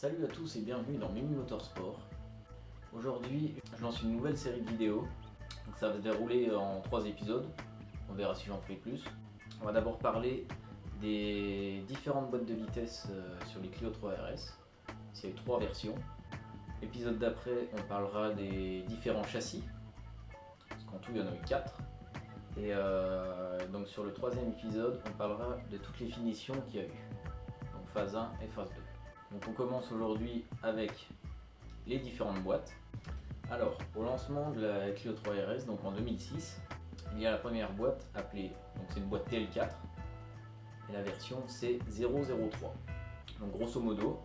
Salut à tous et bienvenue dans Mimi Motorsport. Aujourd'hui, je lance une nouvelle série de vidéos. Donc ça va se dérouler en 3 épisodes. On verra si j'en ferai plus. On va d'abord parler des différentes boîtes de vitesse sur les Clio 3 RS. Il y a eu 3 versions. L'épisode d'après, on parlera des différents châssis. Parce qu'en tout, il y en a eu 4. Et donc sur le 3e épisode, on parlera de toutes les finitions qu'il y a eu. Donc phase 1 et phase 2. Donc on commence aujourd'hui avec les différentes boîtes. Alors, au lancement de la Clio 3 RS, donc en 2006, il y a la première boîte appelée, donc c'est une boîte TL4, et la version c'est 003. Donc grosso modo,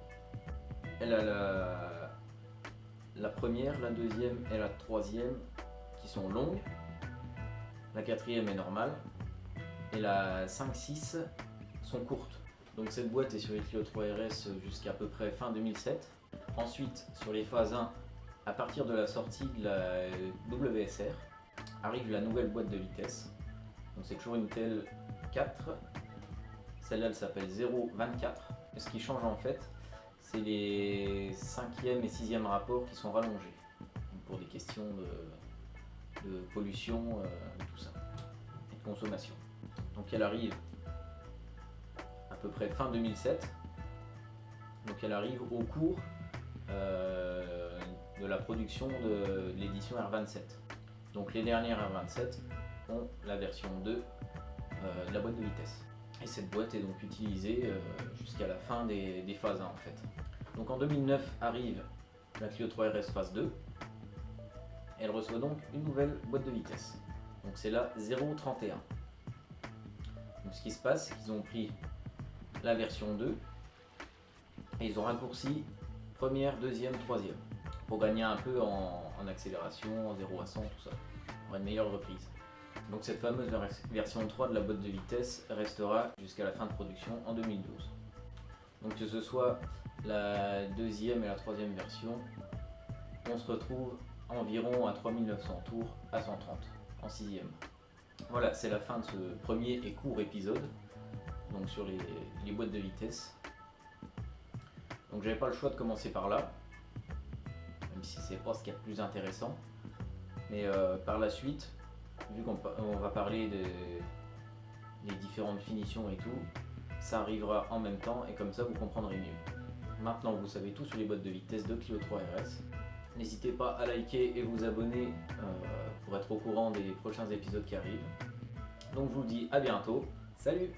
elle a la première, la deuxième et la troisième qui sont longues, la quatrième est normale, et la 5-6 sont courtes. Donc cette boîte est sur les Clio 3 RS jusqu'à peu près fin 2007. Ensuite, sur les phases 1, à partir de la sortie de la WSR, arrive la nouvelle boîte de vitesse. Donc c'est toujours une TL4. Celle-là, elle s'appelle 024. Et ce qui change en fait, c'est les 5e et 6e rapports qui sont rallongés. Donc pour des questions de pollution, tout ça, et de consommation. Donc elle arrive à peu près fin 2007. Donc elle arrive au cours de la production de l'édition R27. Donc les dernières R27 ont la version 2 de la boîte de vitesse. Et cette boîte est donc utilisée jusqu'à la fin des phases 1 en fait. Donc en 2009 arrive la Clio 3 RS phase 2. Elle reçoit donc une nouvelle boîte de vitesse. Donc c'est la 031. Donc ce qui se passe, c'est qu'ils ont pris la version 2 et ils ont raccourci première, deuxième, troisième pour gagner un peu en accélération, en 0 à 100, tout ça, pour une meilleure reprise. Donc cette fameuse version 3 de la boîte de vitesse restera jusqu'à la fin de production en 2012. Donc que ce soit la deuxième et la troisième version, on se retrouve environ à 3900 tours à 130 en 6e. Voilà, c'est la fin de ce premier et court épisode donc sur les boîtes de vitesse. Donc j'avais pas le choix de commencer par là, même si c'est pas ce qu'il y a de plus intéressant. Mais par la suite, vu qu'on va parler des différentes finitions et tout, ça arrivera en même temps et comme ça vous comprendrez mieux. Maintenant vous savez tout sur les boîtes de vitesse de Clio 3 RS. N'hésitez pas à liker et vous abonner pour être au courant des prochains épisodes qui arrivent. Donc je vous dis à bientôt, salut!